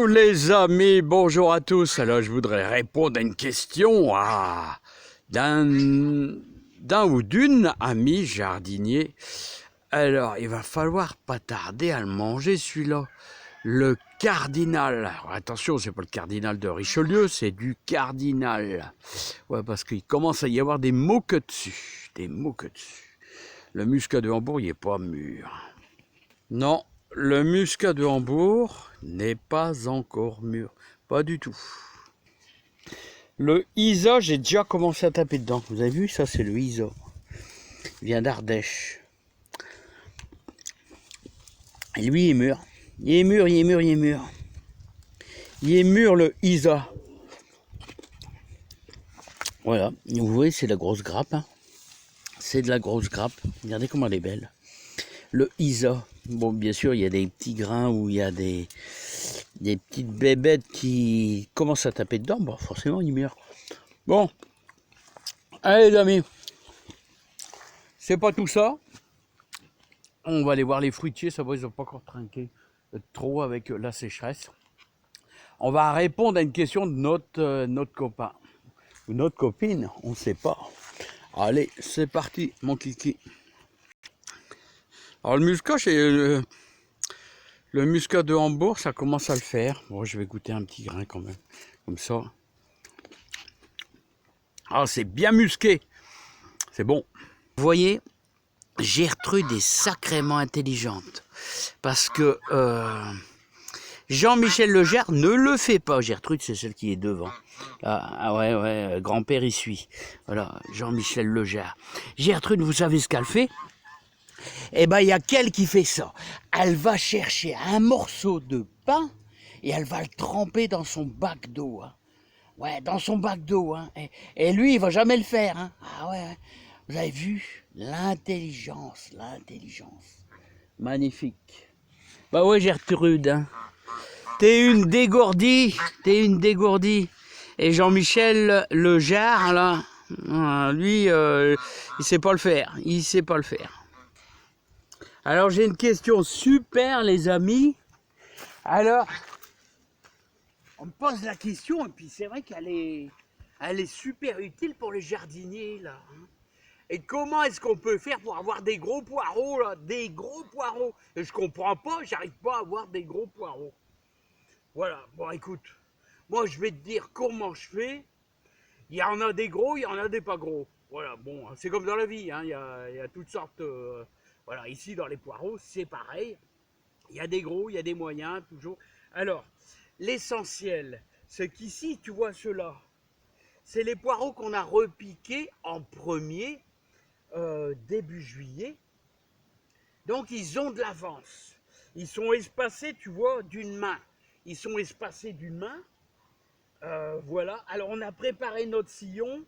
les amis, bonjour à tous. Alors je voudrais répondre à une question d'un ou d'une amie jardinier. Alors il va falloir pas tarder à le manger celui-là. Le cardinal. Alors, attention, c'est pas le cardinal de Richelieu, c'est du cardinal. Ouais, parce qu'il commence à y avoir des mots que dessus. Des mots que dessus. Le muscat de Hambourg, il est pas mûr. Non, le muscat de Hambourg n'est pas encore mûr. Pas du tout. Le Isa, j'ai déjà commencé à taper dedans. Vous avez vu, ça c'est le Isa. Il vient d'Ardèche. Et lui, il est mûr. Il est mûr, il est mûr, il est mûr. Il est mûr le Isa. Voilà, vous voyez, c'est de la grosse grappe. Hein. C'est de la grosse grappe. Regardez comment elle est belle. Le Isa. Bon, bien sûr, il y a des petits grains où il y a des petites bébêtes qui commencent à taper dedans. Bon, forcément, ils meurent. Bon, allez les amis, c'est pas tout ça. On va aller voir les fruitiers, ça va, ils n'ont pas encore trinqué trop avec la sécheresse. On va répondre à une question de notre copain ou notre copine, on ne sait pas. Allez, c'est parti, mon kiki. Alors le muscat, le muscat de Hambourg, ça commence à le faire. Bon, je vais goûter un petit grain quand même, comme ça. Ah, c'est bien musqué. C'est bon. Vous voyez, Gertrude est sacrément intelligente. Parce que Jean-Michel Legère ne le fait pas. Gertrude, c'est celle qui est devant. Ah ouais, grand-père y suit. Voilà, Jean-Michel Legère. Gertrude, vous savez ce qu'elle fait? Eh ben, il y a qu'elle qui fait ça. Elle va chercher un morceau de pain et elle va le tremper dans son bac d'eau. Hein. Ouais, dans son bac d'eau. Hein. Et lui, il va jamais le faire. Hein. Ah ouais, vous avez vu? L'intelligence, l'intelligence. Magnifique. Bah ouais, Gertrude. Hein. T'es une dégourdie. T'es une dégourdie. Et Jean-Michel Legère, là, lui, il sait pas le faire. Il sait pas le faire. Alors j'ai une question super les amis. Alors, on me pose la question et puis c'est vrai qu'elle est super utile pour les jardiniers là. Et comment est-ce qu'on peut faire pour avoir des gros poireaux là, des gros poireaux? Et je comprends pas, j'arrive pas à avoir des gros poireaux. Voilà, bon écoute, moi je vais te dire comment je fais. Il y en a des gros, il y en a des pas gros. Voilà, bon, c'est comme dans la vie, hein, il y a toutes sortes... voilà, ici dans les poireaux, c'est pareil. Il y a des gros, il y a des moyens, toujours. Alors, l'essentiel, c'est qu'ici, tu vois ceux-là, c'est les poireaux qu'on a repiqués en premier, début juillet. Donc, ils ont de l'avance. Ils sont espacés, tu vois, d'une main. Ils sont espacés d'une main. Voilà. Alors, on a préparé notre sillon.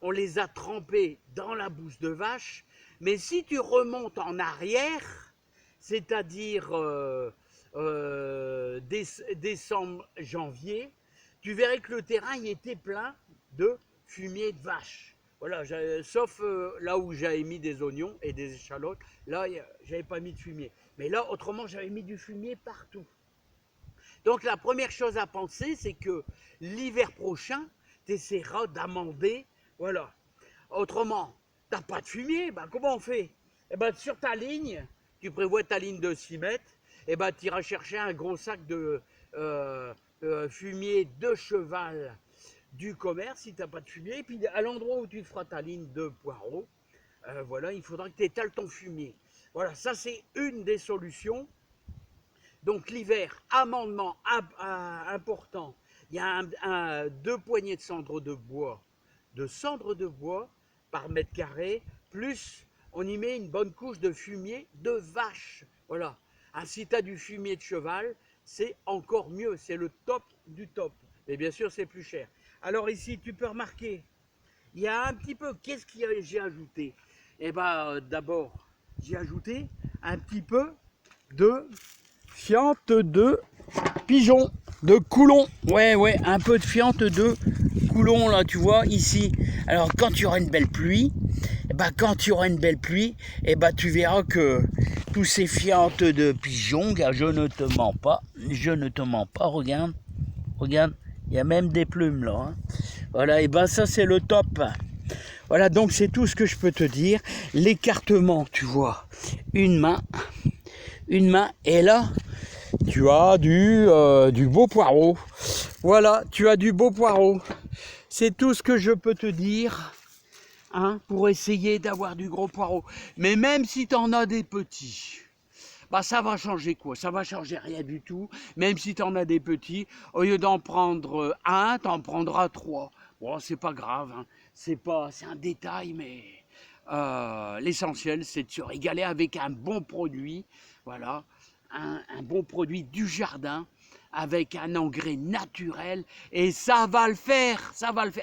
On les a trempés dans la bouse de vache. Mais si tu remontes en arrière, c'est-à-dire décembre, janvier, tu verrais que le terrain y était plein de fumier de vache. Voilà, sauf là où j'avais mis des oignons et des échalotes, là, j'avais pas mis de fumier. Mais là, autrement, j'avais mis du fumier partout. Donc, la première chose à penser, c'est que l'hiver prochain, tu essaieras d'amender, voilà. Autrement, tu n'as pas de fumier, ben, comment on fait? Eh ben, sur ta ligne, tu prévois ta ligne de 6 mètres, eh ben, tu iras chercher un gros sac de fumier de cheval du commerce, si tu n'as pas de fumier, et puis à l'endroit où tu feras ta ligne de poireaux, voilà, il faudra que tu étales ton fumier. Voilà, ça c'est une des solutions. Donc l'hiver, amendement important, il y a 2 poignées de cendres de bois par mètre carré, plus on y met une bonne couche de fumier de vache. Voilà. Si tu as du fumier de cheval, c'est encore mieux, c'est le top du top. Mais bien sûr, c'est plus cher. Alors ici, tu peux remarquer, il y a un petit peu, qu'est-ce que j'ai ajouté? Eh bien, d'abord, j'ai ajouté un petit peu de fiente de pigeon, de coulon. Ouais, un peu de fiente de coulon, là, tu vois, ici. Alors, quand tu auras une belle pluie, tu verras que tous ces fientes de pigeons, car je ne te mens pas, regarde, regarde, il y a même des plumes là. Hein. Voilà, et ben ça c'est le top. Voilà, donc c'est tout ce que je peux te dire. L'écartement, tu vois, une main, et là, tu as du beau poireau. Voilà, tu as du beau poireau. C'est tout ce que je peux te dire, hein, pour essayer d'avoir du gros poireau. Mais même si tu en as des petits, bah ça va changer quoi? Ça va changer rien du tout. Même si tu en as des petits, au lieu d'en prendre un, tu en prendras 3. Bon, c'est pas grave, hein. C'est un détail, mais l'essentiel, c'est de se régaler avec un bon produit. Voilà, un bon produit du jardin, avec un engrais naturel, et ça va le faire,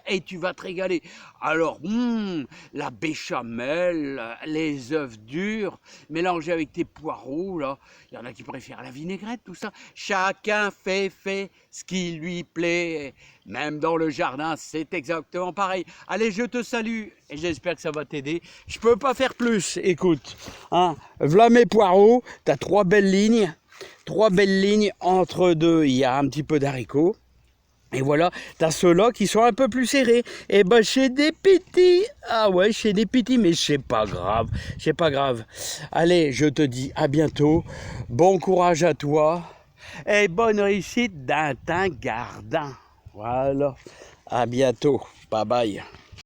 et tu vas te régaler. Alors, la béchamel, les œufs durs, mélangés avec tes poireaux, là, il y en a qui préfèrent la vinaigrette, tout ça. Chacun fait ce qui lui plaît, même dans le jardin, c'est exactement pareil. Allez, je te salue, et j'espère que ça va t'aider. Je peux pas faire plus, écoute, hein, v'là mes poireaux, t'as 3 belles lignes. 3 belles lignes, entre deux, il y a un petit peu d'haricots. Et voilà, t'as ceux-là qui sont un peu plus serrés. Et ben chez des petits, ah ouais, chez des petits, mais c'est pas grave, c'est pas grave. Allez, je te dis à bientôt, bon courage à toi, et bonne réussite dans ta gardin. Voilà, à bientôt, bye bye.